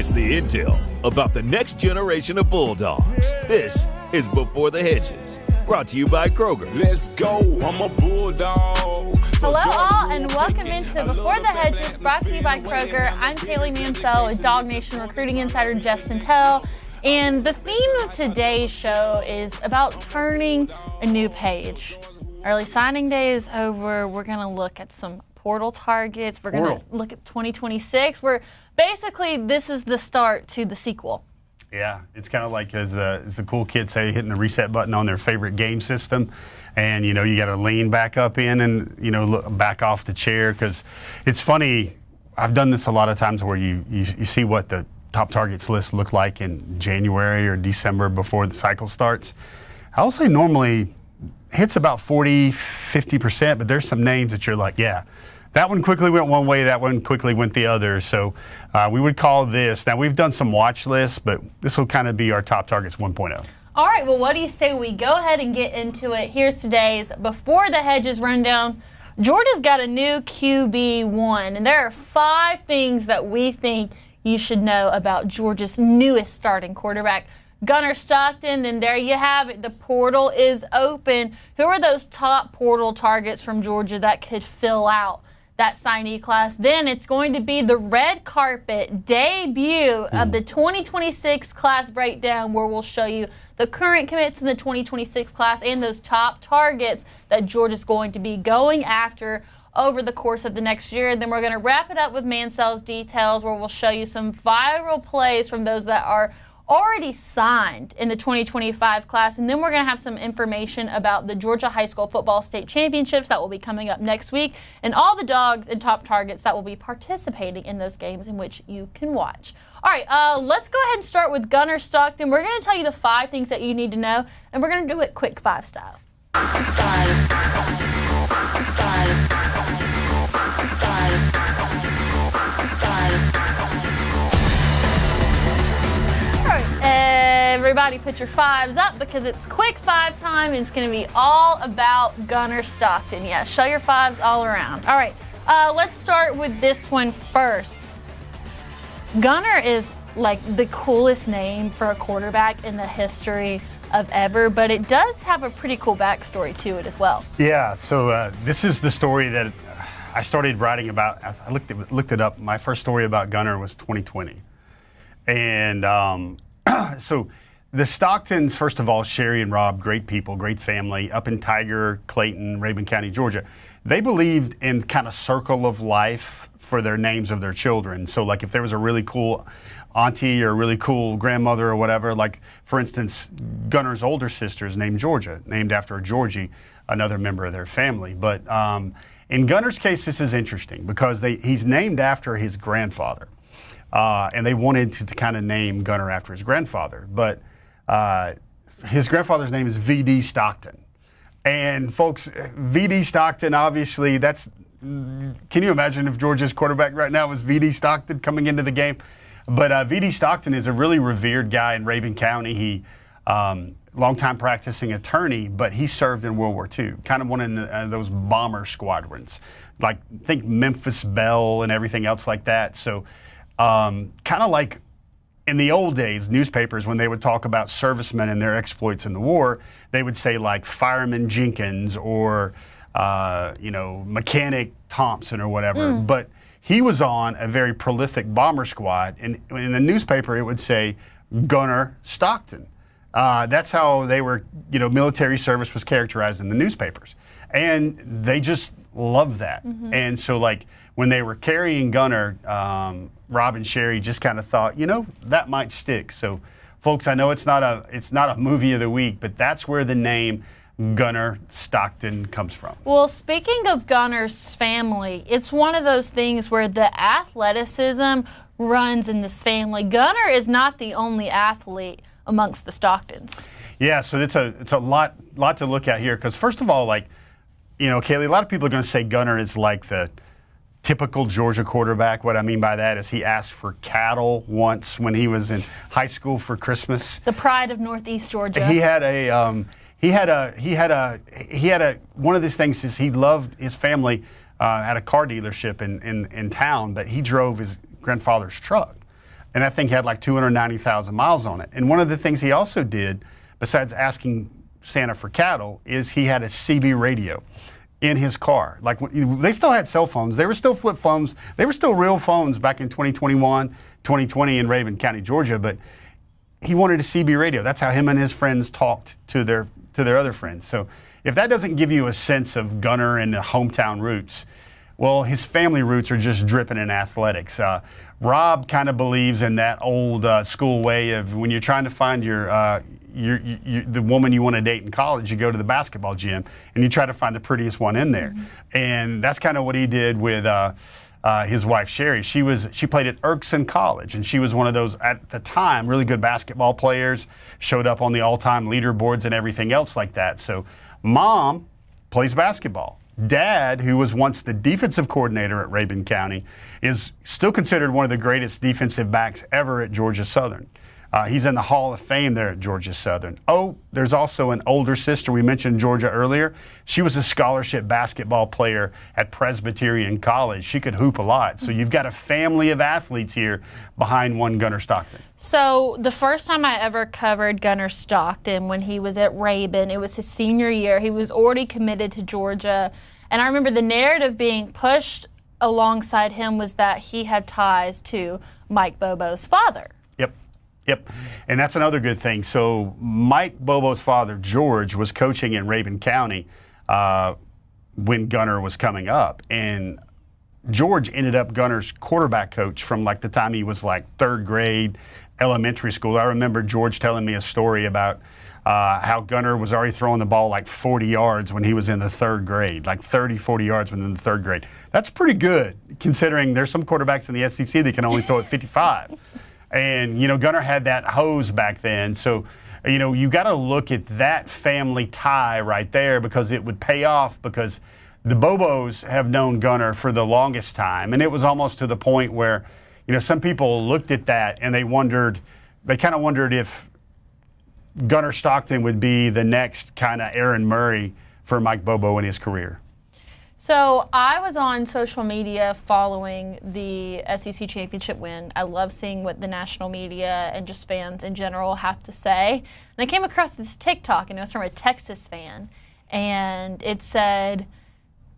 us the intel about the next generation of Bulldogs. This is Before the Hedges, brought to you by Kroger. Let's go, I'm a Bulldog. Hello all and welcome into Before the Hedges, brought to you by Kroger. I'm Kaylee Mansell with DawgNation recruiting insider Jeff Sentell. And the theme of today's show is about turning a new page. Early signing day is over. We're going to look at some portal targets. We're going to look at 2026. Basically, this is the start to the sequel. Yeah, it's kind of like as the cool kids say, hitting the reset button on their favorite game system. And, you got to lean back up in and, look back off the chair. Because it's funny, I've done this a lot of times where you see what the top targets list look like in January or December before the cycle starts. I'll say normally hits about 40, 50%, but there's some names that you're like, yeah, that one quickly went one way, that one quickly went the other. So we would call this, now we've done some watch lists, but this will kind of be our top targets 1.0. All right, well, what do you say we go ahead and get into it? Here's today's Before the Hedges rundown. Georgia's got a new QB1, and there are 5 things that we think you should know about Georgia's newest starting quarterback, Gunner Stockton. Then there you have it. The portal is open. Who are those top portal targets from Georgia that could fill out that signee class? Then it's going to be the red carpet debut of the 2026 class breakdown, where we'll show you the current commits in the 2026 class and those top targets that Georgia's going to be going after over the course of the next year. And then we're going to wrap it up with Mansell's details, where we'll show you some viral plays from those that are already signed in the 2025 class. And then we're going to have some information about the Georgia High School Football State Championships that will be coming up next week, and all the dogs and top targets that will be participating in those games in which you can watch. All right, let's go ahead and start with Gunner Stockton. We're going to tell you the 5 things that you need to know, and we're going to do it quick 5 style. Everybody put your 5s up, because it's quick 5 time, and it's going to be all about Gunner Stockton. Yeah, show your 5s all around. All right, let's start with this one first. Gunner is like the coolest name for a quarterback in the history of ever, but it does have a pretty cool backstory to it as well. Yeah, so this is the story that I started writing about. I looked it up. My first story about Gunner was 2020. And so the Stocktons, first of all, Sherry and Rob, great people, great family, up in Tiger, Clayton, Rabun County, Georgia. They believed in kind of circle of life for their names of their children. So like if there was a really cool auntie or a really cool grandmother or whatever, like for instance, Gunner's older sister is named Georgia, named after Georgie, another member of their family. But in Gunner's case, this is interesting because he's named after his grandfather. And they wanted to kind of name Gunner after his grandfather. But his grandfather's name is V.D. Stockton. And folks, V.D. Stockton, obviously, can you imagine if Georgia's quarterback right now was V.D. Stockton coming into the game? But V.D. Stockton is a really revered guy in Rabun County. He, longtime practicing attorney, but he served in World War II, kind of one of those bomber squadrons, like think Memphis Belle and everything else like that. So kind of like in the old days, newspapers, when they would talk about servicemen and their exploits in the war, they would say like Fireman Jenkins or, Mechanic Thompson or whatever. But he was on a very prolific bomber squad. And in the newspaper, it would say Gunner Stockton. That's how they were, military service was characterized in the newspapers. And they just loved that. And so like when they were carrying Gunner, Rob and Sherry just kind of thought, that might stick. So, folks, I know it's not a movie of the week, but that's where the name Gunner Stockton comes from. Well, speaking of Gunner's family, it's one of those things where the athleticism runs in this family. Gunner is not the only athlete amongst the Stocktons. Yeah, so it's a lot to look at here because first of all, Kaylee, a lot of people are going to say Gunner is like the typical Georgia quarterback. What I mean by that is he asked for cattle once when he was in high school for Christmas. The pride of Northeast Georgia. He had one of these things is he loved his family had a car dealership in town, but he drove his grandfather's truck. and that thing had like 290,000 miles on it. And one of the things he also did, besides asking Santa for cattle, is he had a CB radio in his car. Like, they still had cell phones. They were still flip phones. They were still real phones back in 2021, 2020 in Rabun County, Georgia. But he wanted a CB radio. That's how him and his friends talked to their other friends. So if that doesn't give you a sense of Gunner and the hometown roots, well, his family roots are just dripping in athletics. Rob kind of believes in that old school way of when you're trying to find the woman you want to date in college, you go to the basketball gym and you try to find the prettiest one in there. Mm-hmm. And that's kind of what he did with his wife, Sherry. She played at Erskine College, and she was one of those, at the time, really good basketball players, showed up on the all-time leaderboards and everything else like that. So Mom plays basketball. Dad, who was once the defensive coordinator at Rabun County, is still considered one of the greatest defensive backs ever at Georgia Southern. He's in the Hall of Fame there at Georgia Southern. Oh, there's also an older sister. We mentioned Georgia earlier. She was a scholarship basketball player at Presbyterian College. She could hoop a lot. So you've got a family of athletes here behind one Gunner Stockton. So the first time I ever covered Gunner Stockton, when he was at Rabun, it was his senior year. He was already committed to Georgia. And I remember the narrative being pushed alongside him was that he had ties to Mike Bobo's father. Yep, and that's another good thing. So Mike Bobo's father, George, was coaching in Rabun County when Gunner was coming up. And George ended up Gunner's quarterback coach from like the time he was like third grade, elementary school. I remember George telling me a story about how Gunner was already throwing the ball like 40 yards when he was in the third grade, like 30, 40 yards when in the third grade. That's pretty good, considering there's some quarterbacks in the SEC that can only throw at 55. And, Gunner had that hose back then. So, you got to look at that family tie right there, because it would pay off, because the Bobos have known Gunner for the longest time. And it was almost to the point where, some people looked at that and they kind of wondered if Gunner Stockton would be the next kind of Aaron Murray for Mike Bobo in his career. So I was on social media following the SEC championship win. I love seeing what the national media and just fans in general have to say. And I came across this TikTok, and it was from a Texas fan. And it said,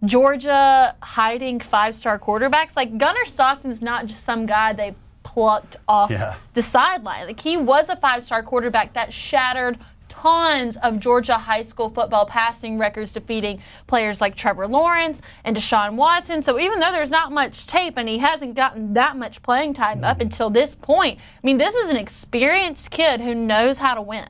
Georgia hiding five-star quarterbacks. Like, Gunner Stockton's not just some guy they plucked off the sideline. Like, he was a five-star quarterback that shattered tons of Georgia high school football passing records, defeating players like Trevor Lawrence and Deshaun Watson. So even though there's not much tape and he hasn't gotten that much playing time up until this point, I mean, this is an experienced kid who knows how to win.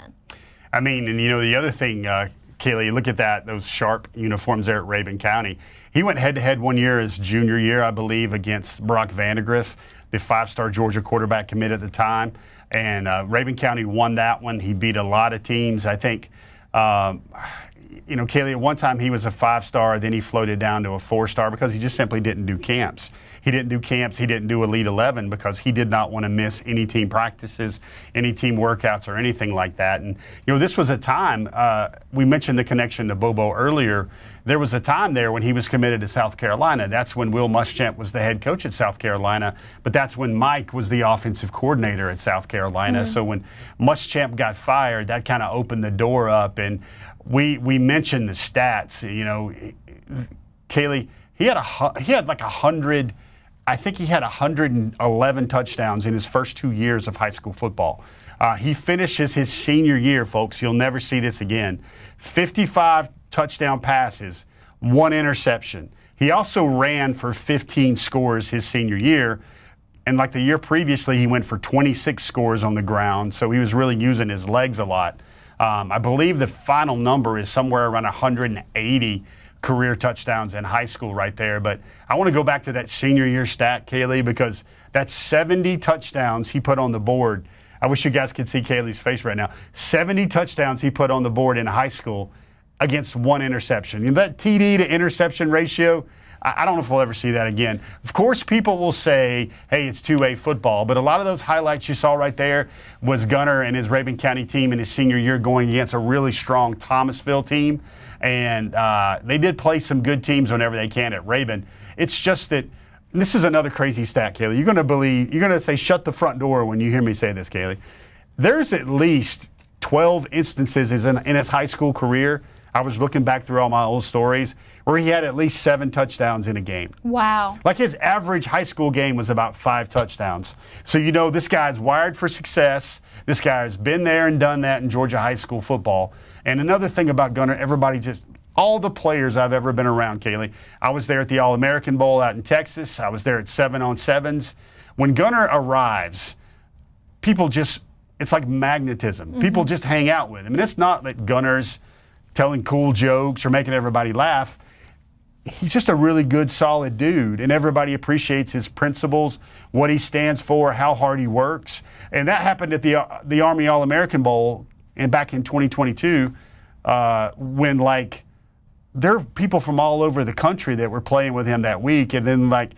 I mean, and the other thing, Kaylee, look at those sharp uniforms there at Rabun County. He went head-to-head one year his junior year, I believe, against Brock Vandegrift, the five-star Georgia quarterback commit at the time. And Rabun County won that one. He beat a lot of teams. I think, Kaylee, at one time he was a five-star, then he floated down to a four-star because he just simply didn't do camps. He didn't do camps. He didn't do Elite 11 because he did not want to miss any team practices, any team workouts, or anything like that. And, this was a time, we mentioned the connection to Bobo earlier. There was a time there when he was committed to South Carolina. That's when Will Muschamp was the head coach at South Carolina, but that's when Mike was the offensive coordinator at South Carolina. Mm-hmm. So when Muschamp got fired, that kind of opened the door up. And we mentioned the stats. Kaylee, he had like 100. I think he had 111 touchdowns in his first 2 years of high school football. He finishes his senior year, folks. You'll never see this again. 55 touchdown passes, 1 interception. He also ran for 15 scores his senior year. And like the year previously, he went for 26 scores on the ground. So he was really using his legs a lot. I believe the final number is somewhere around 180 career touchdowns in high school right there. But I want to go back to that senior year stat, Kaylee, because that's 70 touchdowns he put on the board. I wish you guys could see Kaylee's face right now. 70 touchdowns he put on the board in high school against 1 interception. That TD to interception ratio, I don't know if we'll ever see that again. Of course, people will say, hey, it's 2A football, but a lot of those highlights you saw right there was Gunner and his Rabun County team in his senior year going against a really strong Thomasville team. And they did play some good teams whenever they can at Rabun. It's just that this is another crazy stat, Kaylee. You're going to say shut the front door when you hear me say this, Kaylee. There's at least 12 instances in his high school career. I was looking back through all my old stories where he had at least 7 touchdowns in a game. Wow. Like his average high school game was about 5 touchdowns. So you know this guy's wired for success. This guy's been there and done that in Georgia high school football. And another thing about Gunner, all the players I've ever been around, Kaylee, I was there at the All-American Bowl out in Texas. I was there at 7-on-7s. When Gunner arrives, it's like magnetism. Mm-hmm. People just hang out with him. And it's not that Gunner's telling cool jokes or making everybody laugh. He's just a really good, solid dude, and everybody appreciates his principles, what he stands for, how hard he works. And that happened at the Army All-American Bowl and back in 2022 when, like, there are people from all over the country that were playing with him that week. And then, like,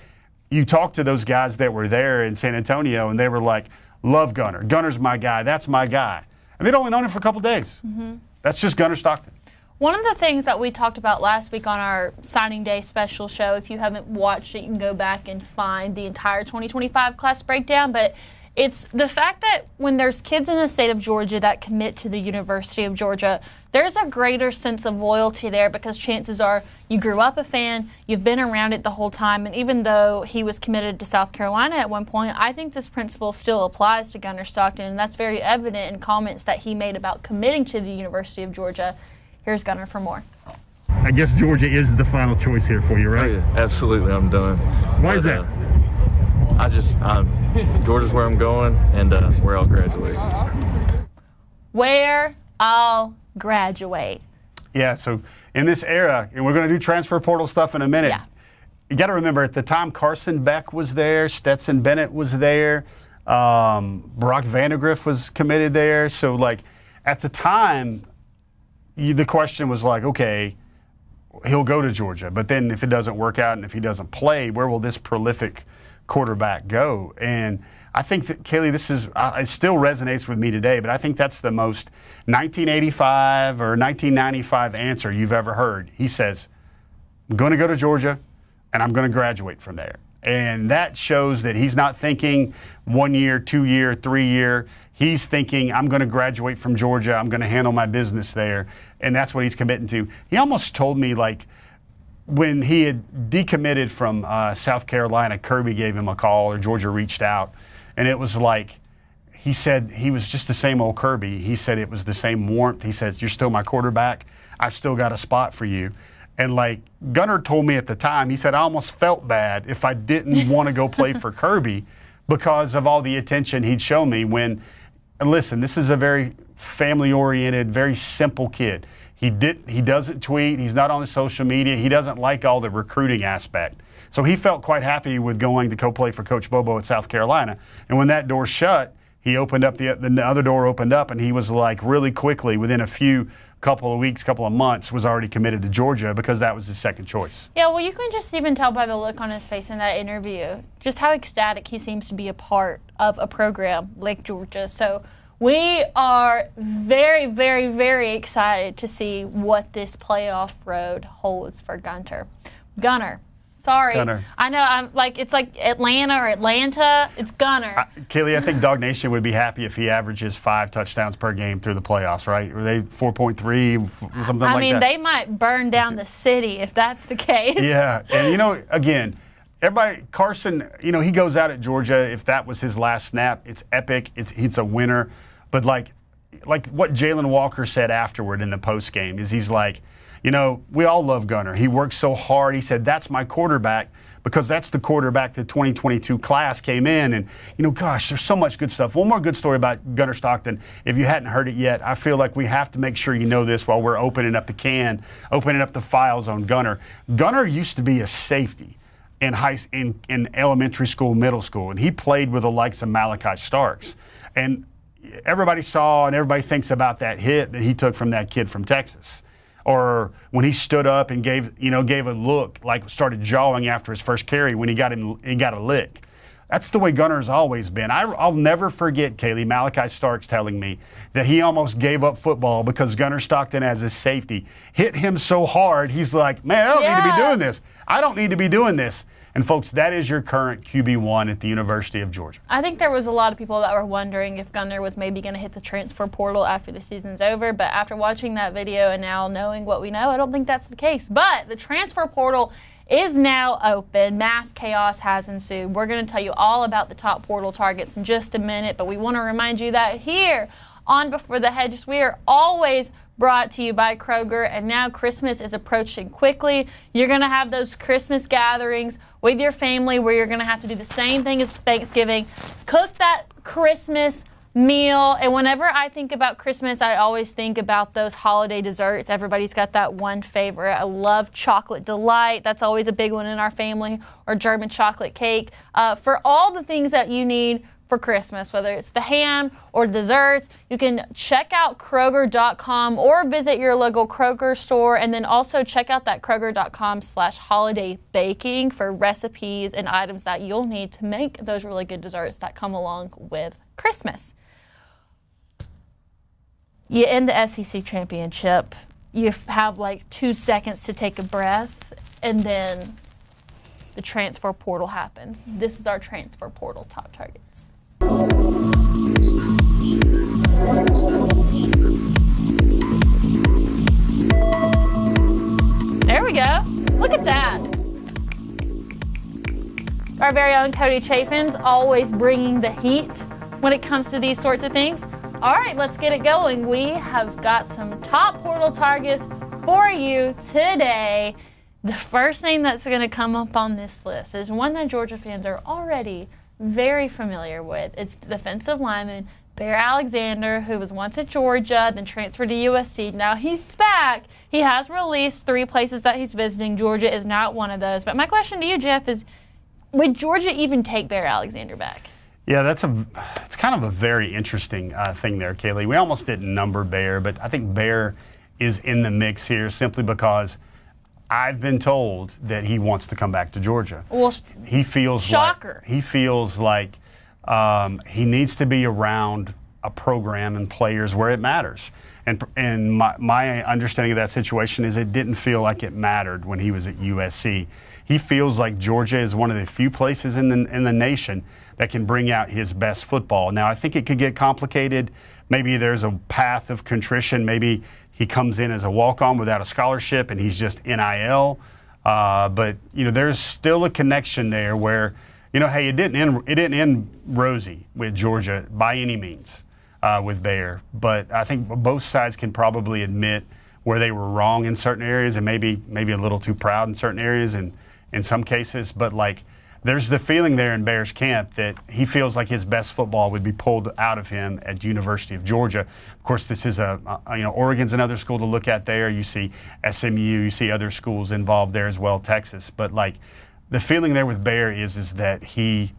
you talk to those guys that were there in San Antonio, and they were like, love Gunner. Gunner's my guy. That's my guy. And they'd only known him for a couple days. Mm-hmm. That's just Gunner Stockton. One of the things that we talked about last week on our signing day special show, if you haven't watched it, you can go back and find the entire 2025 class breakdown. But it's the fact that when there's kids in the state of Georgia that commit to the University of Georgia, there's a greater sense of loyalty there because chances are you grew up a fan, you've been around it the whole time, and even though he was committed to South Carolina at one point, I think this principle still applies to Gunner Stockton, and that's very evident in comments that he made about committing to the University of Georgia. Here's Gunner for more. I guess Georgia is the final choice here for you, right? Oh, yeah, absolutely. I'm done. Why is that? Georgia's where I'm going and where I'll graduate. Where I'll graduate. Yeah, so in this era, and we're going to do transfer portal stuff in a minute. Yeah. You got to remember, at the time, Carson Beck was there, Stetson Bennett was there, Brock Vandegrift was committed there. So, like, at the time, the question was like, okay, he'll go to Georgia, but then if it doesn't work out and if he doesn't play, where will this prolific quarterback go? And I think that, Kaylee, it still resonates with me today, but I think that's the most 1985 or 1995 answer you've ever heard. He says, I'm going to go to Georgia and I'm going to graduate from there. And that shows that he's not thinking 1 year, 2 year, 3 year. He's thinking, I'm going to graduate from Georgia. I'm going to handle my business there. And that's what he's committing to. He almost told me, like, when he had decommitted from South Carolina, Kirby gave him a call or Georgia reached out. And it was like, he said he was just the same old Kirby. He said it was the same warmth. He says, you're still my quarterback. I've still got a spot for you. And, like, Gunner told me at the time, he said, I almost felt bad if I didn't want to go play for Kirby because of all the attention he'd show me when, and listen, this is a very family-oriented, very simple kid. He doesn't tweet. He's not on the social media. He doesn't like all the recruiting aspect. So he felt quite happy with going to co-play for Coach Bobo at South Carolina. And when that door shut, he opened up, the other door opened up, and he was like really quickly, within a couple of weeks, couple of months, was already committed to Georgia because that was his second choice. Yeah, well, you can just even tell by the look on his face in that interview just how ecstatic he seems to be a part of a program like Georgia. So we are very, very, very excited to see what this playoff road holds for Gunter. Sorry. Gunner. I know, it's like Atlanta or Atlanta. It's Gunner. Kaylee, I think DawgNation would be happy if he averages 5 touchdowns per game through the playoffs, right? Were they 4.3, something like that? I mean, they might burn down the city if that's the case. Yeah, and again, Carson, he goes out at Georgia. If that was his last snap, it's epic. It's a winner. But like what Jalen Walker said afterward in the post game is he's like, we all love Gunner. He works so hard. He said, that's my quarterback because that's the quarterback the 2022 class came in. And, gosh, there's so much good stuff. One more good story about Gunner Stockton. If you hadn't heard it yet, I feel like we have to make sure you know this while we're opening up the files on Gunner. Gunner used to be a safety in elementary school, middle school, and he played with the likes of Malachi Starks. And everybody saw and everybody thinks about that hit that he took from that kid from Texas. Or when he stood up and gave a look, like started jawing after his first carry when he got a lick. That's the way Gunner's always been. I'll never forget, Kaylee, Malachi Starks telling me that he almost gave up football because Gunner Stockton, as his safety, hit him so hard, he's like, man, I don't need to be doing this. I don't need to be doing this. And folks, that is your current QB1 at the University of Georgia. I think there was a lot of people that were wondering if Gunner was maybe going to hit the transfer portal after the season's over, but after watching that video and now knowing what we know, I don't think that's the case. But the transfer portal is now open. Mass chaos has ensued. We're going to tell you all about the top portal targets in just a minute, but we want to remind you that here on Before the Hedges, we are always brought to you by Kroger, and now Christmas is approaching quickly. You're going to have those Christmas gatherings with your family where you're going to have to do the same thing as Thanksgiving. Cook that Christmas meal. And whenever I think about Christmas, I always think about those holiday desserts. Everybody's got that one favorite. I love chocolate delight. That's always a big one in our family, or German chocolate cake. For all the things that you need for Christmas, whether it's the ham or desserts, you can check out Kroger.com or visit your local Kroger store, and then also check out that Kroger.com/holiday baking for recipes and items that you'll need to make those really good desserts that come along with Christmas. You end the SEC championship, you have like 2 seconds to take a breath, and then the transfer portal happens. This is our transfer portal top targets. There we go. Look at that. Our very own Cody Chafin's always bringing the heat when it comes to these sorts of things. All right, let's get it going. We have got some top portal targets for you today. The first name that's going to come up on this list is one that Georgia fans are already very familiar with. It's defensive lineman Bear Alexander, who was once at Georgia, then transferred to USC. Now he's back. He has released 3 places that he's visiting. Georgia is not one of those. But my question to you, Jeff, is would Georgia even take Bear Alexander back? Yeah, it's kind of a very interesting thing there, Kaylee. We almost didn't number Bear, but I think Bear is in the mix here simply because I've been told that he wants to come back to Georgia. Well, he feels shocker. Like he needs to be around a program and players where it matters. And my understanding of that situation is it didn't feel like it mattered when he was at USC. He feels like Georgia is one of the few places in the nation that can bring out his best football. Now, I think it could get complicated. Maybe there's a path of contrition. Maybe he comes in as a walk-on without a scholarship and he's just NIL. But there's still a connection there where, hey, it didn't end rosy with Georgia by any means with Bear. But I think both sides can probably admit where they were wrong in certain areas and maybe a little too proud in certain areas and in some cases. But there's the feeling there in Bear's camp that he feels like his best football would be pulled out of him at the University of Georgia. Of course, this is Oregon's another school to look at there. You see SMU, you see other schools involved there as well, Texas. But the feeling there with Bear is that he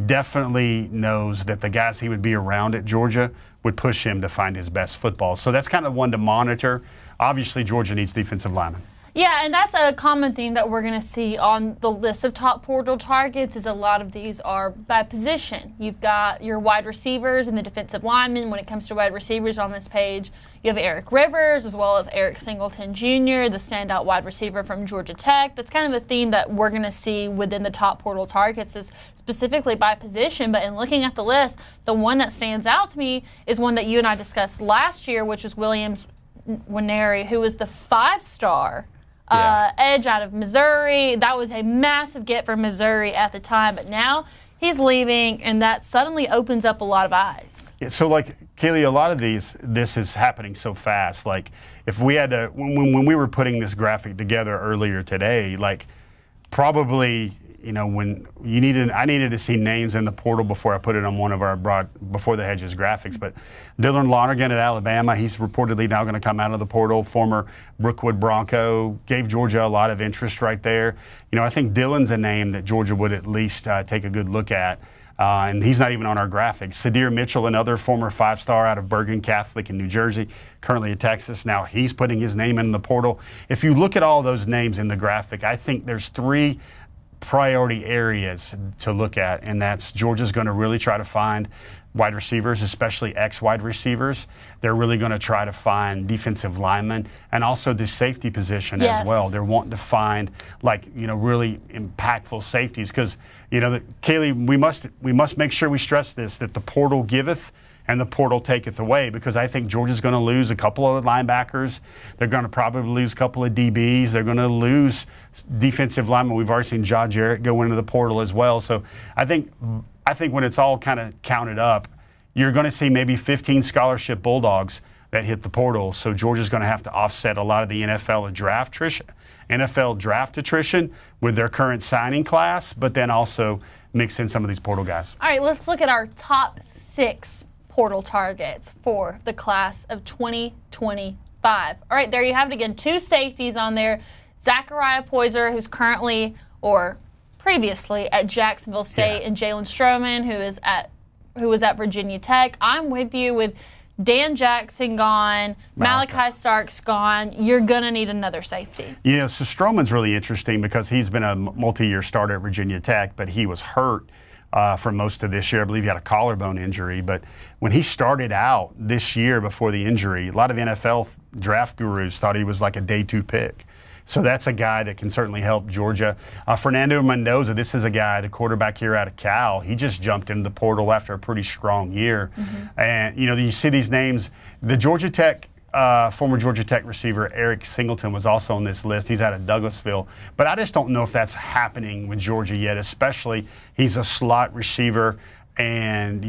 definitely knows that the guys he would be around at Georgia would push him to find his best football. So that's kind of one to monitor. Obviously, Georgia needs defensive linemen. Yeah, and that's a common theme that we're going to see on the list of top portal targets is a lot of these are by position. You've got your wide receivers and the defensive linemen. When it comes to wide receivers on this page, you have Eric Rivers as well as Eric Singleton Jr., the standout wide receiver from Georgia Tech. That's kind of a theme that we're going to see within the top portal targets is specifically by position. But in looking at the list, the one that stands out to me is one that you and I discussed last year, which is Williams Nwaneri, who was the 5-star edge out of Missouri. That was a massive get for Missouri at the time, but now he's leaving, and that suddenly opens up a lot of eyes. Yeah, so Kaylee, a lot of this is happening so fast. If we had to, when we were putting this graphic together earlier today, probably when I needed to see names in the portal before I put it on one of our Before the Hedges graphics. But Dylan Lonergan at Alabama, he's reportedly now going to come out of the portal. Former Brookwood Bronco, gave Georgia a lot of interest right there. I think Dylan's a name that Georgia would at least take a good look at. And he's not even on our graphics. Sadir Mitchell, another former 5-star out of Bergen Catholic in New Jersey, currently at Texas. Now he's putting his name in the portal. If you look at all those names in the graphic, I think there's 3 priority areas to look at, and that's Georgia's going to really try to find wide receivers, especially ex-wide receivers. They're really going to try to find defensive linemen and also the safety position as well. They're wanting to find really impactful safeties because, Kaylee, we must make sure we stress this, that the portal giveth and the portal taketh away, because I think Georgia's going to lose a couple of linebackers. They're going to probably lose a couple of DBs. They're going to lose defensive linemen. We've already seen John Jarrett go into the portal as well. So I think when it's all kind of counted up, you're going to see maybe 15 scholarship Bulldogs that hit the portal. So Georgia's going to have to offset a lot of the NFL draft attrition with their current signing class, but then also mix in some of these portal guys. All right, let's look at our top 6 portal targets for the class of 2025. All right, there you have it again. 2 safeties on there. Zachariah Poyser, who's currently or previously at Jacksonville State, and Jalen Stroman, who was at Virginia Tech. I'm with you with Dan Jackson gone, Malachi Starks gone. You're going to need another safety. Yeah, so Stroman's really interesting because he's been a multi-year starter at Virginia Tech, but he was hurt for most of this year. I believe he had a collarbone injury. But when he started out this year before the injury, a lot of NFL draft gurus thought he was like a day 2 pick. So that's a guy that can certainly help Georgia. Fernando Mendoza, this is a guy, the quarterback here out of Cal. He just jumped into the portal after a pretty strong year. And, you see these names. The Georgia Tech, former Georgia Tech receiver Eric Singleton was also on this list. He's out of Douglasville. But I just don't know if that's happening with Georgia yet, especially he's a slot receiver. And,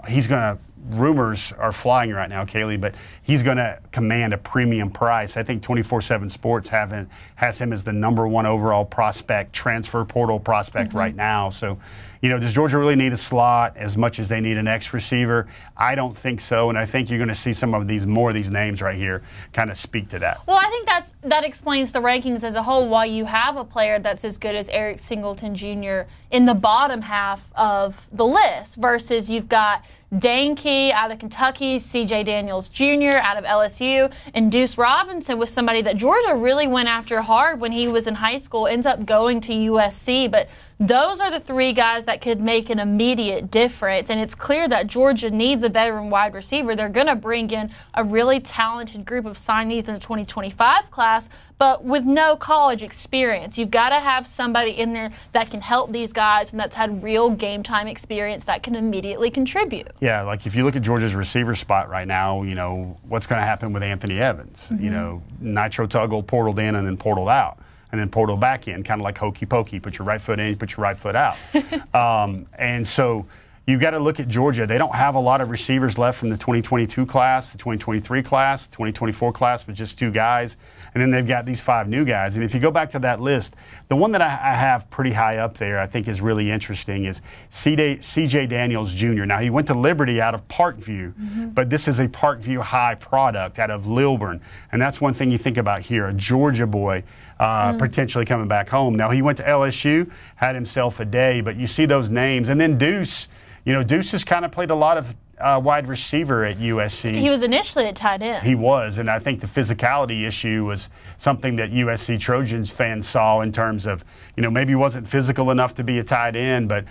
he's going to, rumors are flying right now, Kaylee, but he's going to command a premium price. I think 24/7 Sports has him as the #1 overall prospect, transfer portal prospect right now. So, does Georgia really need a slot as much as they need an X receiver? I don't think so, and I think you're going to see some of these names right here kind of speak to that. Well, I think that explains the rankings as a whole, why you have a player that's as good as Eric Singleton Jr. in the bottom half of the list versus you've got Dane Key out of Kentucky, C.J. Daniels Jr. out of LSU, and Deuce Robinson was somebody that Georgia really went after hard when he was in high school, ends up going to USC. But those are the 3 guys that could make an immediate difference. And it's clear that Georgia needs a veteran wide receiver. They're going to bring in a really talented group of signees in the 2025 class, but with no college experience. You've got to have somebody in there that can help these guys and that's had real game time experience that can immediately contribute. Yeah, like if you look at Georgia's receiver spot right now, what's going to happen with Anthony Evans? Nitro Tuggle portaled in and then portaled out, and then portal back in, kind of like hokey pokey. Put your right foot in, put your right foot out. And so you've got to look at Georgia. They don't have a lot of receivers left from the 2022 class, the 2023 class, the 2024 class with just 2 guys. And then they've got these 5 new guys. And if you go back to that list, the one that I have pretty high up there I think is really interesting is C.J. Daniels Jr. Now, he went to Liberty out of Parkview, but this is a Parkview High product out of Lilburn. And that's one thing you think about here, a Georgia boy potentially coming back home. Now, he went to LSU, had himself a day, but you see those names. And then Deuce, Deuce has kind of played a lot of wide receiver at USC. He was initially a tight end. He was, and I think the physicality issue was something that USC Trojans fans saw in terms of, maybe he wasn't physical enough to be a tight end, but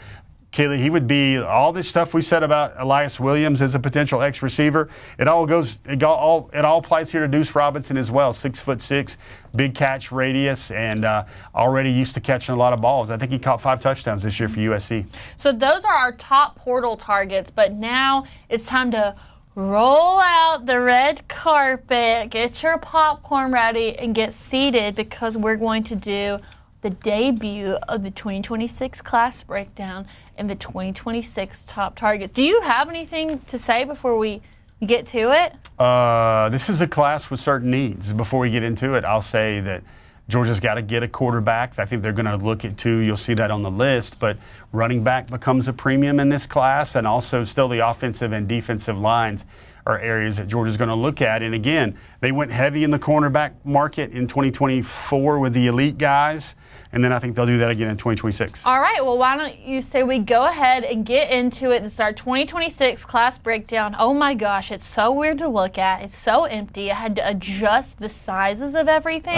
Kaylee, he would be all this stuff we said about Elias Williams as a potential X receiver. It all applies here to Deuce Robinson as well. 6'6", big catch radius, and already used to catching a lot of balls. I think he caught 5 touchdowns this year for USC. So those are our top portal targets, but now it's time to roll out the red carpet, get your popcorn ready, and get seated because we're going to do the debut of the 2026 class breakdown and the 2026 top targets. Do you have anything to say before we get to it? This is a class with certain needs. Before we get into it, I'll say that Georgia's got to get a quarterback. I think they're going to look at 2. You'll see that on the list. But running back becomes a premium in this class, and also still the offensive and defensive lines are areas that Georgia's going to look at. And again, they went heavy in the cornerback market in 2024 with the elite guys. And then I think they'll do that again in 2026. All right. Well, why don't you say we go ahead and get into it. This is our 2026 class breakdown. Oh, my gosh. It's so weird to look at. It's so empty. I had to adjust the sizes of everything.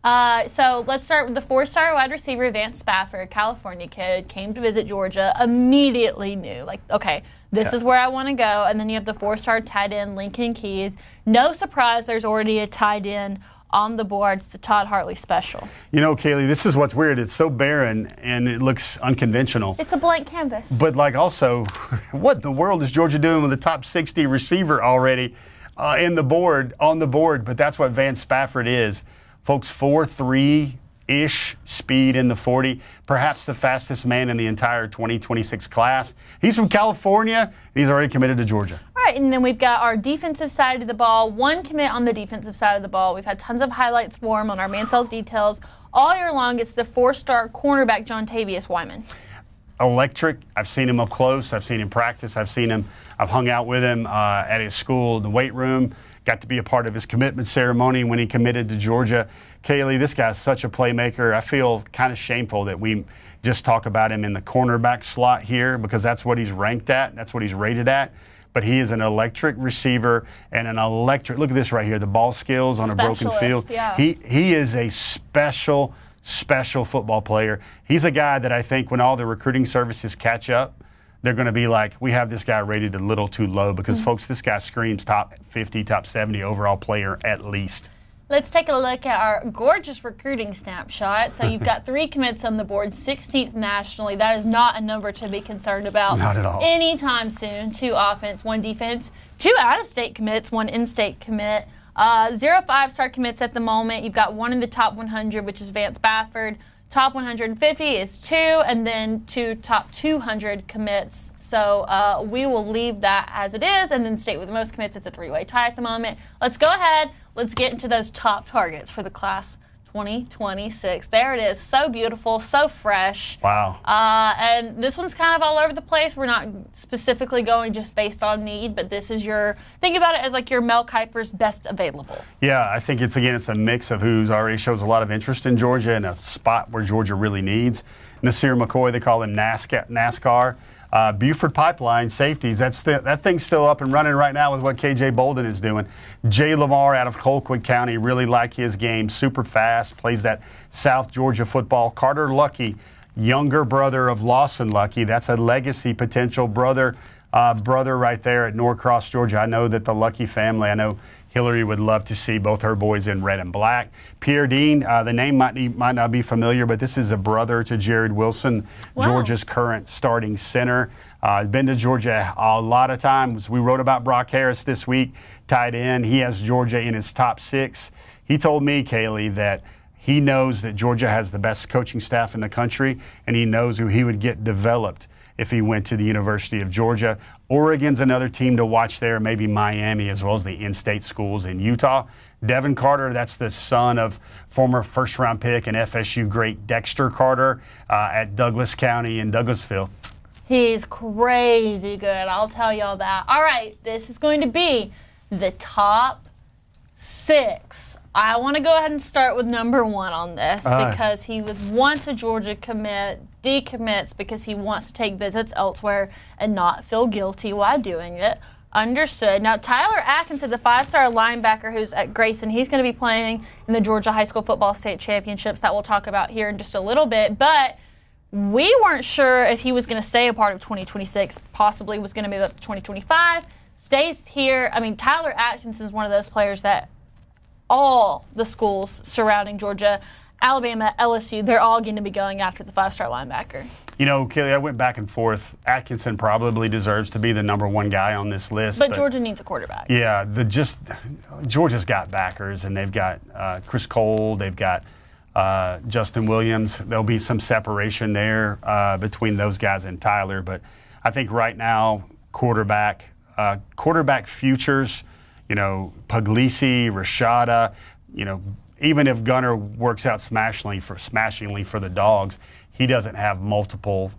So let's start with the 4-star wide receiver, Vance Spafford, California kid, came to visit Georgia, immediately knew, like, okay, this is where I want to go. And then you have the 4-star tight end, Lincoln Keys. No surprise, there's already a tight end on the board. It's the Todd Hartley special. You know, Kaylee, this is what's weird. It's so barren and it looks unconventional. It's a blank canvas. But like also, what in the world is Georgia doing with a top 60 receiver already on the board? But that's what Vance Spafford is. Folks, 4.3-ish speed in the 40, perhaps the fastest man in the entire 2026 class. He's from California. He's already committed to Georgia. All right, and then we've got our defensive side of the ball. One commit on the defensive side of the ball. We've had tons of highlights for him on our Mansell's details. All year long, it's the 4-star cornerback, John Tavius Wyman. Electric. I've seen him up close. I've seen him practice. I've hung out with him at his school in the weight room. Got to be a part of his commitment ceremony when he committed to Georgia. Kaylee, this guy's such a playmaker. I feel kind of shameful that we just talk about him in the cornerback slot here because that's what he's ranked at. That's what he's rated at. But he is an electric receiver and an electric. Look at this right here, the ball skills on a broken field. Yeah. He is a special football player. He's a guy that I think when all the recruiting services catch up, they're going to be like, we have this guy rated a little too low because, folks, this guy screams top 50, top 70 overall player at least. Let's take a look at our gorgeous recruiting snapshot. So you've got 3 commits on the board, 16th nationally. That is not a number to be concerned about. Not at all. Anytime soon. 2 offense, 1 defense, 2 out-of-state commits, 1 in-state commit. 0 5-star commits at the moment. You've got 1 in the top 100, which is Vance Spafford. Top 150 is 2, and then 2 top 200 commits. So we will leave that as it is, and then state with the most commits. It's a 3-way tie at the moment. Let's go ahead. Let's get into those top targets for the class 2026. There it is. So beautiful, so fresh. Wow. And this one's kind of all over the place. We're not specifically going just based on need, but this is think about it as like your Mel Kiper's best available. Yeah, I think it's a mix of who's already shows a lot of interest in Georgia and a spot where Georgia really needs. Nasir McCoy, they call him NASCAR. Buford Pipeline safeties, that thing's still up and running right now with what KJ Bolden is doing. Jay Lamar out of Colquitt County, really like his game, super fast, plays that South Georgia football. Carter Lucky, younger brother of Lawson Lucky, that's a legacy potential brother right there at Norcross, Georgia. I know that the Lucky family, I know Hillary would love to see both her boys in red and black. Pierre Dean, the name might not be familiar, but this is a brother to Jared Wilson, wow. Georgia's current starting center. Been to Georgia a lot of times. We wrote about Brock Harris this week, tight end. He has Georgia in his top 6. He told me, Kaylee, that he knows that Georgia has the best coaching staff in the country, and he knows who he would get developed if he went to the University of Georgia. Oregon's another team to watch there, maybe Miami, as well as the in-state schools in Utah. Devin Carter, that's the son of former first-round pick and FSU great Dexter Carter at Douglas County in Douglasville. He's crazy good, I'll tell y'all that. All right, this is going to be the top 6. I want to go ahead and start with number 1 on this because he was once a Georgia commit, decommits because he wants to take visits elsewhere and not feel guilty while doing it. Understood. Now, Tyler Atkinson, the 5-star linebacker who's at Grayson, he's going to be playing in the Georgia High School Football State Championships that we'll talk about here in just a little bit. But we weren't sure if he was going to stay a part of 2026, possibly was going to move up to 2025. Stays here. I mean, Tyler Atkinson is one of those players that all the schools surrounding Georgia, Alabama, LSU, they're all going to be going after the 5-star linebacker. You know, Kaylee, I went back and forth. Atkinson probably deserves to be the number 1 guy on this list. But Georgia needs a quarterback. Yeah, Georgia's got backers, and they've got Chris Cole, they've got Justin Williams. There'll be some separation there between those guys and Tyler. But I think right now, quarterback futures, you know, Puglisi, Rashada, you know, even if Gunner works out smashingly for the Dogs, he doesn't have multiple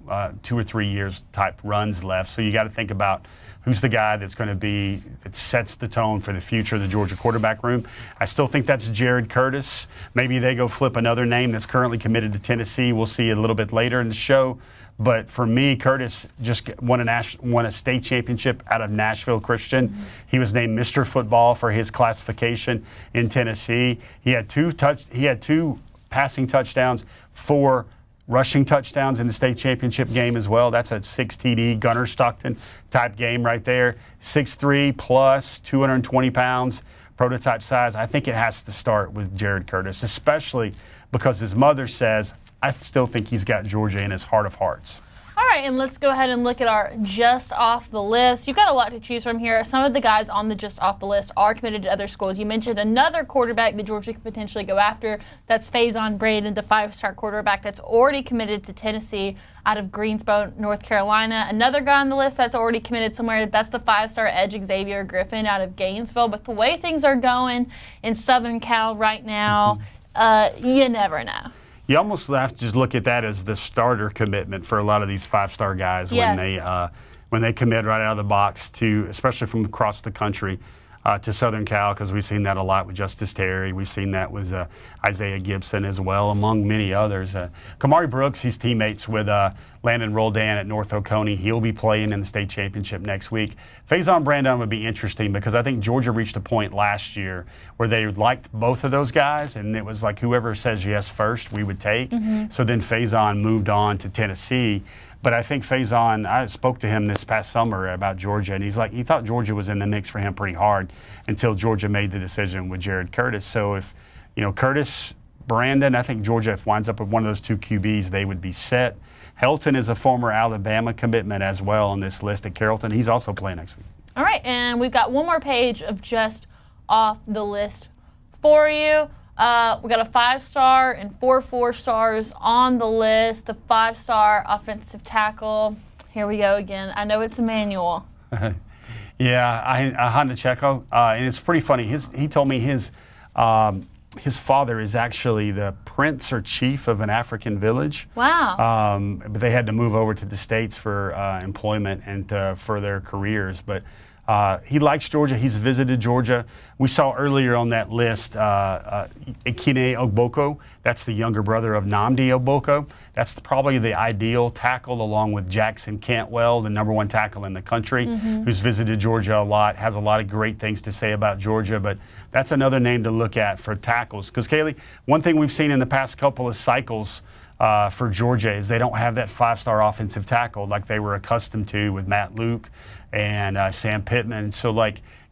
2 or 3 years type runs left. So you got to think about who's the guy that's going to be, that sets the tone for the future of the Georgia quarterback room. I still think that's Jared Curtis. Maybe they go flip another name that's currently committed to Tennessee. We'll see a little bit later in the show. But for me, Curtis just won a state championship out of Nashville Christian. Mm-hmm. He was named Mr. Football for his classification in Tennessee. He had two passing touchdowns, 4 rushing touchdowns in the state championship game as well. That's a 6 TD Gunner Stockton type game right there. 6'3 plus 220 pounds, prototype size. I think it has to start with Jared Curtis, especially because his mother says, I still think he's got Georgia in his heart of hearts. All right, and let's go ahead and look at our just off the list. You've got a lot to choose from here. Some of the guys on the just off the list are committed to other schools. You mentioned another quarterback that Georgia could potentially go after. That's Faison Braden, the 5-star quarterback that's already committed to Tennessee out of Greensboro, North Carolina. Another guy on the list that's already committed somewhere, that's the 5-star edge Xavier Griffin out of Gainesville. But the way things are going in Southern Cal right now, you never know. You almost have to just look at that as the starter commitment for a lot of these 5-star guys when they commit right out of the box to, especially from across the country, to Southern Cal, because we've seen that a lot with Justice Terry. We've seen that with Isaiah Gibson as well, among many others. Kamari Brooks, he's teammates with Landon Roldan at North Oconee. He'll be playing in the state championship next week. Faison Brandon would be interesting because I think Georgia reached a point last year where they liked both of those guys, and it was like whoever says yes first, we would take. So then Faison moved on to Tennessee. But I think Faison, I spoke to him this past summer about Georgia, and he thought Georgia was in the mix for him pretty hard until Georgia made the decision with Jared Curtis. So if, Curtis, Brandon, I think Georgia, if winds up with one of those 2 QBs, they would be set. Helton is a former Alabama commitment as well on this list at Carrollton. He's also playing next week. All right, and we've got one more page of just off the list for you. We got a 5-star and 4 4-stars on the list. The 5-star offensive tackle. Here we go again. I know it's Emmanuel. Yeah, Honda Checo, and it's pretty funny. He told me his father is actually the prince or chief of an African village. Wow. But they had to move over to the States for employment and for their careers. But he likes Georgia. He's visited Georgia. We saw earlier on that list Ekene Ogboko. That's the younger brother of Nnamdi Ogboko. That's probably the ideal tackle, along with Jackson Cantwell, the #1 tackle in the country, who's visited Georgia a lot, has a lot of great things to say about Georgia. But that's another name to look at for tackles. Because, Kaylee, one thing we've seen in the past couple of cycles for Georgia is they don't have that 5-star offensive tackle like they were accustomed to with Matt Luke and Sam Pittman. So,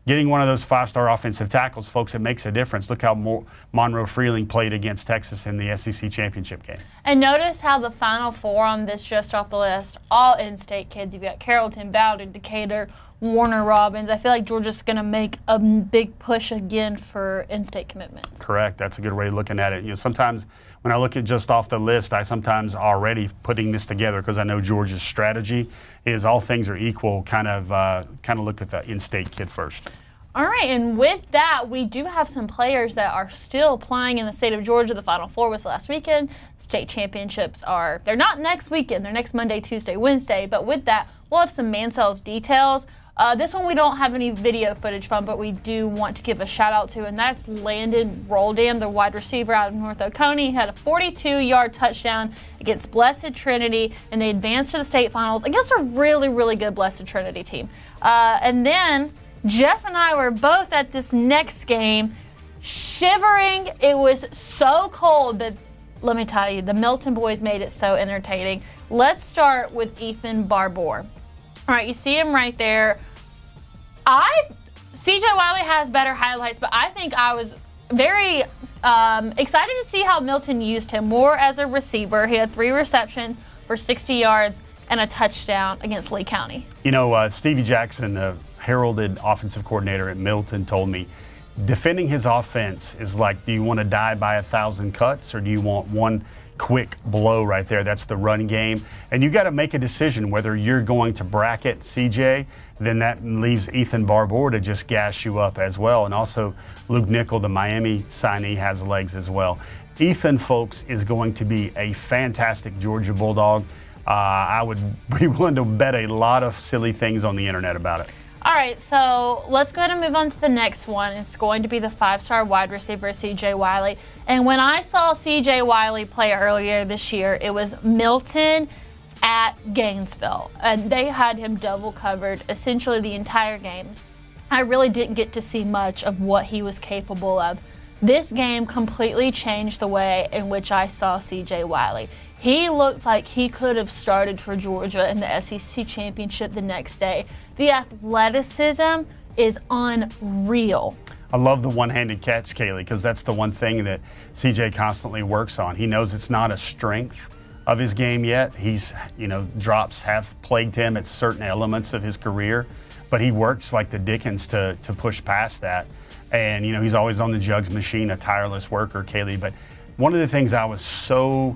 getting one of those 5-star offensive tackles, folks, it makes a difference. Look how Monroe Freeling played against Texas in the SEC championship game. And notice how the final 4 on this just off the list, all in-state kids. You've got Carrollton, Bowden, Decatur, Warner Robins. I feel like Georgia's going to make a big push again for in-state commitments. Correct. That's a good way of looking at it. Sometimes when I look at just off the list, I sometimes already putting this together because I know Georgia's strategy is all things are equal, kind of look at the in-state kid first. All right, and with that, we do have some players that are still playing in the state of Georgia. The Final Four was last weekend. State championships they're not next weekend. They're next Monday, Tuesday, Wednesday. But with that, we'll have some Mansell's details. This one we don't have any video footage from, but we do want to give a shout out to, and that's Landon Roldan, the wide receiver out of North Oconee. He had a 42-yard touchdown against Blessed Trinity, and they advanced to the state finals against a really, really good Blessed Trinity team. And then Jeff and I were both at this next game, shivering. It was so cold, but let me tell you, the Milton boys made it so entertaining. Let's start with Ethan Barbour. All right, you see him right there. CJ Wiley has better highlights, but I think I was very excited to see how Milton used him more as a receiver. He had 3 receptions for 60 yards and a touchdown against Lee County. Stevie Jackson, the heralded offensive coordinator at Milton, told me defending his offense is like, do you want to die by 1,000 cuts or do you want one quick blow right there? That's the run game. And you got to make a decision whether you're going to bracket CJ, then that leaves Ethan Barbour to just gas you up as well. And also Luke Nickel, the Miami signee, has legs as well. Ethan, folks, is going to be a fantastic Georgia Bulldog. I would be willing to bet a lot of silly things on the internet about it. All right, so let's go ahead and move on to the next one. It's going to be the 5-star wide receiver, CJ Wiley. And when I saw CJ Wiley play earlier this year, it was Milton at Gainesville, and they had him double covered essentially the entire game. I really didn't get to see much of what he was capable of. This game completely changed the way in which I saw C.J. Wiley. He looked like he could have started for Georgia in the SEC championship the next day. The athleticism is unreal. I love the one-handed catch, Kaylee, because that's the one thing that CJ constantly works on. He knows it's not a strength of his game yet. He's, drops have plagued him at certain elements of his career, but he works like the dickens to push past that. And, he's always on the jugs machine, a tireless worker, Kaylee. But one of the things I was so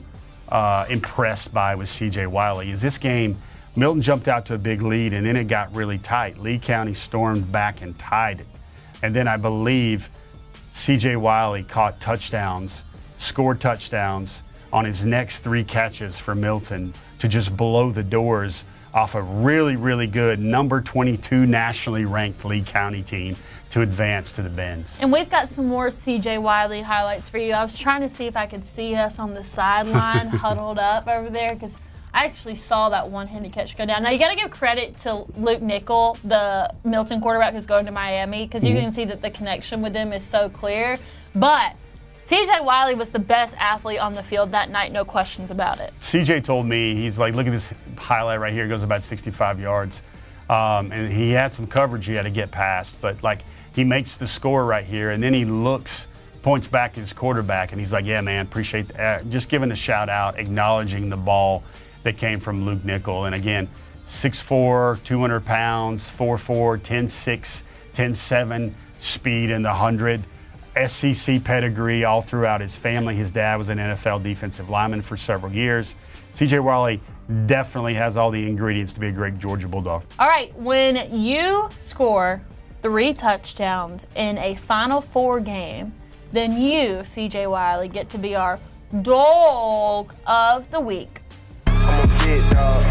impressed by with CJ Wiley is this game, Milton jumped out to a big lead, and then it got really tight. Lee County stormed back and tied it. And then I believe C.J. Wiley caught touchdowns, scored touchdowns on his next 3 catches for Milton to just blow the doors off a really, really good number 22 nationally ranked Lee County team to advance to the Benz. And we've got some more C.J. Wiley highlights for you. I was trying to see if I could see us on the sideline huddled up over there because I actually saw that one-handed catch go down. Now, you got to give credit to Luke Nickel, the Milton quarterback who's going to Miami, because you can see that the connection with them is so clear. But C.J. Wiley was the best athlete on the field that night, no questions about it. C.J. told me, he's like, look at this highlight right here. It goes about 65 yards. And he had some coverage he had to get past. But, he makes the score right here, and then he points back at his quarterback, and he's like, yeah, man, appreciate that. Just giving a shout-out, acknowledging the ball that came from Luke Nickel. And again, 6'4", 200 pounds, 4'4", 10'6", 10'7", speed in the 100. SEC pedigree all throughout his family. His dad was an NFL defensive lineman for several years. C.J. Wiley definitely has all the ingredients to be a great Georgia Bulldog. All right, when you score 3 touchdowns in a Final Four game, then you, C.J. Wiley, get to be our Dog of the Week. I'm a big dog,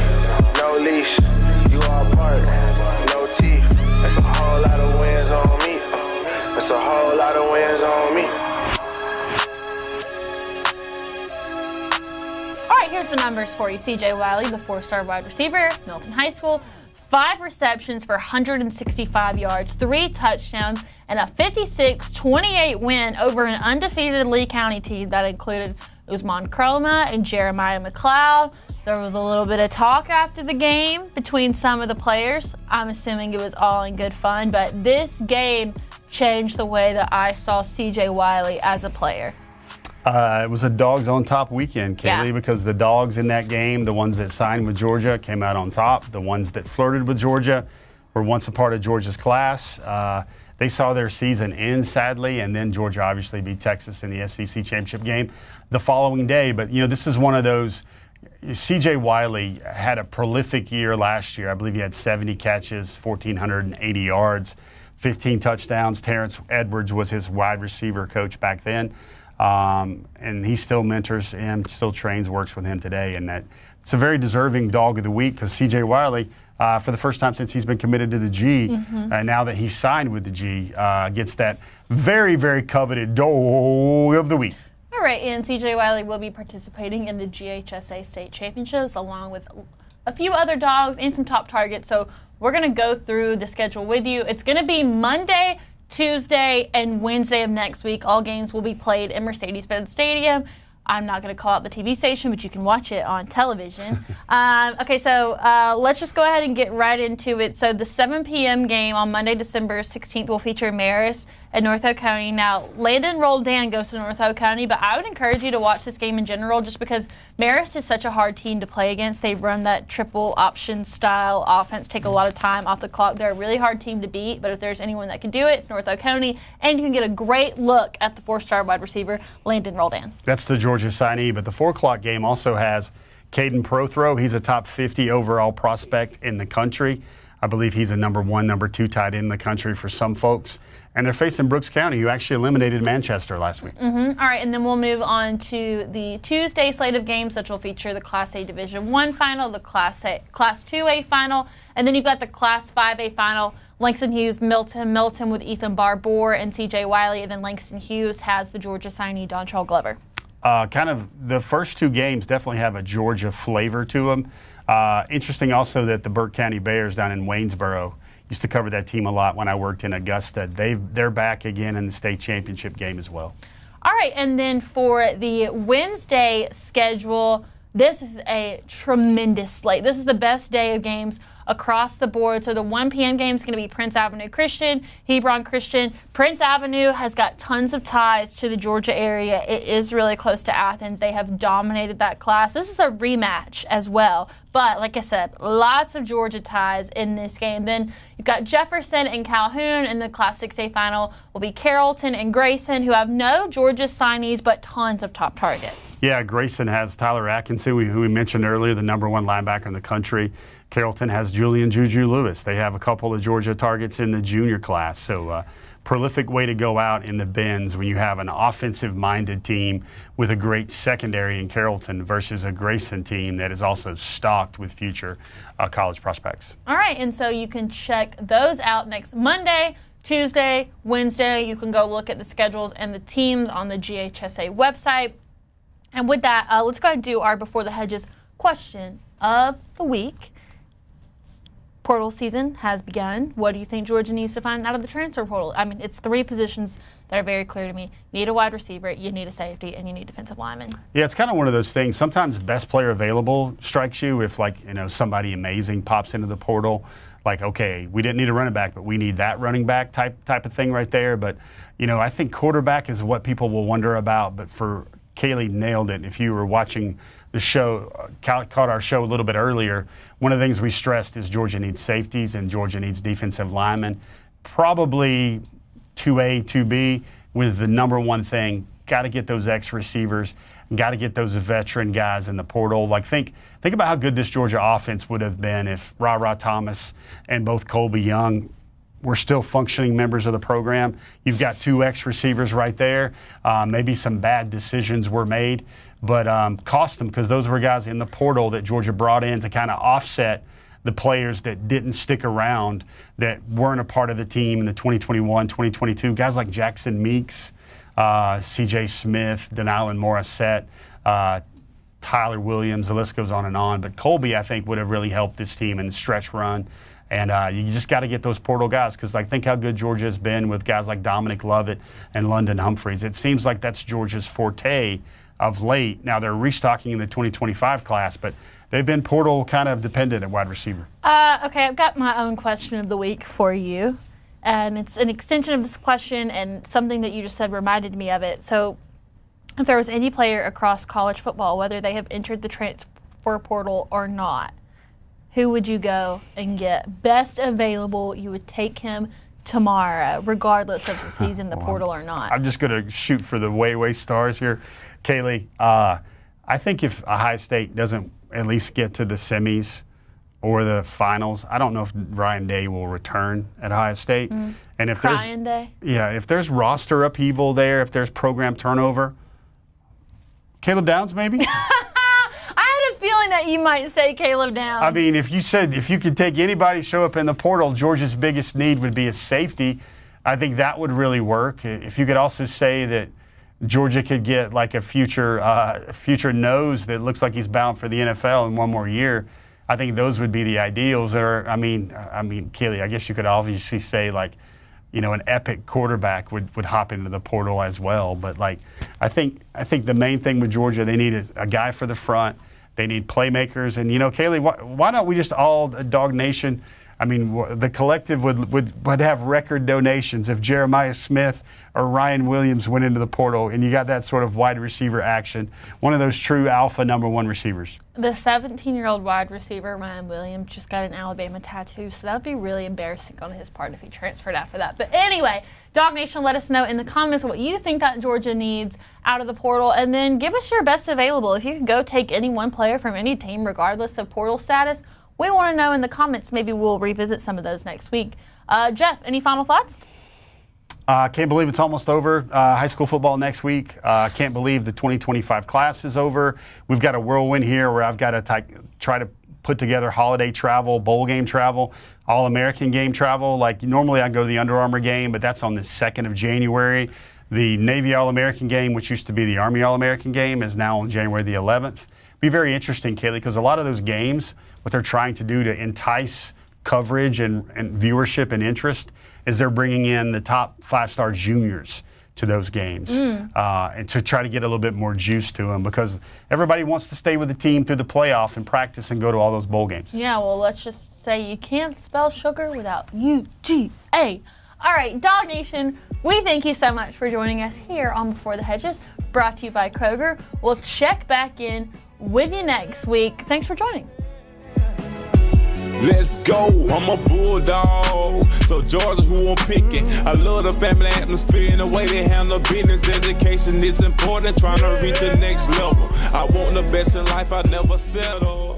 no leash, you all part, no teeth. That's a whole lot of wins on me. That's a whole lot of wins on me. All right, here's the numbers for you. C.J. Wiley, the 4-star wide receiver, Milton High School, 5 receptions for 165 yards, 3 touchdowns, and a 56-28 win over an undefeated Lee County team that included Usman Croma and Jeremiah McLeod. There was a little bit of talk after the game between some of the players. I'm assuming it was all in good fun, but this game changed the way that I saw C.J. Wiley as a player. It was a dogs on top weekend, Kaylee, because the dogs in that game, the ones that signed with Georgia, came out on top. The ones that flirted with Georgia were once a part of Georgia's class. They saw their season end, sadly, and then Georgia obviously beat Texas in the SEC championship game the following day. But, this is one of those. C.J. Wiley had a prolific year last year. I believe he had 70 catches, 1,480 yards, 15 touchdowns. Terrence Edwards was his wide receiver coach back then. And he still mentors him, still trains, works with him today. And it's a very deserving Dog of the Week because C.J. Wiley, for the first time since he's been committed to the G, now that he's signed with the G, gets that very, very coveted Dog of the Week. All right, and C.J. Wiley will be participating in the GHSA State Championships along with a few other dogs and some top targets. So we're going to go through the schedule with you. It's going to be Monday, Tuesday, and Wednesday of next week. All games will be played in Mercedes-Benz Stadium. I'm not going to call out the TV station, but you can watch it on television. Okay, so let's just go ahead and get right into it. So the 7 p.m. game on Monday, December 16th will feature Marist at North Oconee. Now, Landon Roldan goes to North Oconee, but I would encourage you to watch this game in general just because Marist is such a hard team to play against. They run that triple option style offense, take a lot of time off the clock. They're a really hard team to beat, but if there's anyone that can do it, it's North Oconee, and you can get a great look at the 4-star wide receiver, Landon Roldan. That's the Georgia signee, but the 4 o'clock game also has Caden Prothrow. He's a top 50 overall prospect in the country. I believe he's a number 1, number 2 tight end in the country for some folks. And they're facing Brooks County, who actually eliminated Manchester last week. All right, and then we'll move on to the Tuesday slate of games, which will feature the Class A Division I final, the Class 2A final, and then you've got the Class 5A final. Langston Hughes, Milton with Ethan Barbour and C.J. Wiley, and then Langston Hughes has the Georgia signee Dontrell Glover. kind of the first two games definitely have a Georgia flavor to them. Interesting also that the Burke County Bears down in Waynesboro, used to cover that team a lot when I worked in Augusta. They're back again in the state championship game as well. All right, and then for the Wednesday schedule, this is a tremendous slate. This is the best day of games across the board. So the 1 p.m. game is going to be Prince Avenue Christian, Hebron Christian. Prince Avenue has got tons of ties to the Georgia area. It is really close to Athens. They have dominated that class. This is a rematch as well. But like I said, lots of Georgia ties in this game. Then you've got Jefferson and Calhoun in the Class 6A final. Will be Carrollton and Grayson, who have no Georgia signees but tons of top targets. Yeah, Grayson has Tyler Atkinson, who we mentioned earlier, the #1 linebacker in the country. Carrollton has Julian Juju Lewis. They have a couple of Georgia targets in the junior class. So prolific way to go out in the bins when you have an offensive-minded team with a great secondary in Carrollton versus a Grayson team that is also stocked with future college prospects. All right, and so you can check those out next Monday, Tuesday, Wednesday. You can go look at the schedules and the teams on the GHSA website. And with that, let's go ahead and do our Before the Hedges question of the week. Portal season has begun. What do you think Georgia needs to find out of the transfer portal? I mean, it's 3 positions that are very clear to me. You need a wide receiver, you need a safety, and you need defensive linemen. Yeah, it's kind of one of those things. Sometimes best player available strikes you if, like, somebody amazing pops into the portal. Like, okay, we didn't need a running back, but we need that running back type of thing right there. But, I think quarterback is what people will wonder about. But for Kaylee nailed it. If you were watching the show, caught our show a little bit earlier, one of the things we stressed is Georgia needs safeties and Georgia needs defensive linemen. Probably 2A, 2B with the #1 thing, got to get those X-receivers, got to get those veteran guys in the portal. Like, think about how good this Georgia offense would have been if Ra Thomas and both Colby Young were still functioning members of the program. You've got 2 X-receivers right there. Maybe some bad decisions were made, but cost them because those were guys in the portal that Georgia brought in to kind of offset the players that didn't stick around, that weren't a part of the team in the 2021, 2022. Guys like Jackson Meeks, C.J. Smith, Denylin Morissette, Tyler Williams, the list goes on and on. But Colby, I think, would have really helped this team in the stretch run. And you just got to get those portal guys because, think how good Georgia has been with guys like Dominic Lovett and London Humphreys. It seems like that's Georgia's forte of late. Now, they're restocking in the 2025 class, but they've been portal kind of dependent at wide receiver. Okay, I've got my own question of the week for you. And it's an extension of this question, and something that you just said reminded me of it. So if there was any player across college football, whether they have entered the transfer portal or not, who would you go and get? Best available, you would take him tomorrow, regardless of if he's in the portal or not. I'm just going to shoot for the way stars here. Kaylee, I think if Ohio State doesn't at least get to the semis or the finals, I don't know if Ryan Day will return at Ohio State. And if Ryan Day? Yeah, if there's roster upheaval there, if there's program turnover, Caleb Downs maybe? Feeling that you might say Caleb Downs. I mean, if you could take anybody show up in the portal, Georgia's biggest need would be a safety. I think that would really work. If you could also say that Georgia could get like a future nose that looks like he's bound for the NFL in 1 more year, I think those would be the ideals. Or I mean, Kaylee, I guess you could obviously say an epic quarterback would hop into the portal as well. But I think the main thing with Georgia, they need a guy for the front. They need playmakers. And, Kaylee, why don't we just all, DawgNation, I mean, the collective would have record donations if Jeremiah Smith or Ryan Williams went into the portal and you got that sort of wide receiver action, one of those true alpha #1 receivers. The 17-year-old wide receiver, Ryan Williams, just got an Alabama tattoo, so that would be really embarrassing on his part if he transferred after that. But anyway, DawgNation, let us know in the comments what you think that Georgia needs out of the portal, and then give us your best available. If you could go take any one player from any team, regardless of portal status, we want to know in the comments. Maybe we'll revisit some of those next week. Jeff, any final thoughts? Can't believe it's almost over. High school football next week. Can't believe the 2025 class is over. We've got a whirlwind here where I've got to try to put together holiday travel, bowl game travel, All-American game travel. Like normally I go to the Under Armour game, but that's on the 2nd of January. The Navy All-American game, which used to be the Army All-American game, is now on January the 11th. Be very interesting, Kaylee, because a lot of those games, what they're trying to do to entice coverage and viewership and interest is they're bringing in the top 5-star juniors to those games and to try to get a little bit more juice to them, because everybody wants to stay with the team through the playoff and practice and go to all those bowl games. Yeah, well, let's just say you can't spell sugar without UGA. All right, DawgNation, we thank you so much for joining us here on Before the Hedges, brought to you by Kroger. We'll check back in with you next week. Thanks for joining. Let's go, I'm a bulldog. So Georgia, who I'm picking. I love the family atmosphere and the way they handle business. Education is important, trying to reach the next level. I want the best in life, I never settle.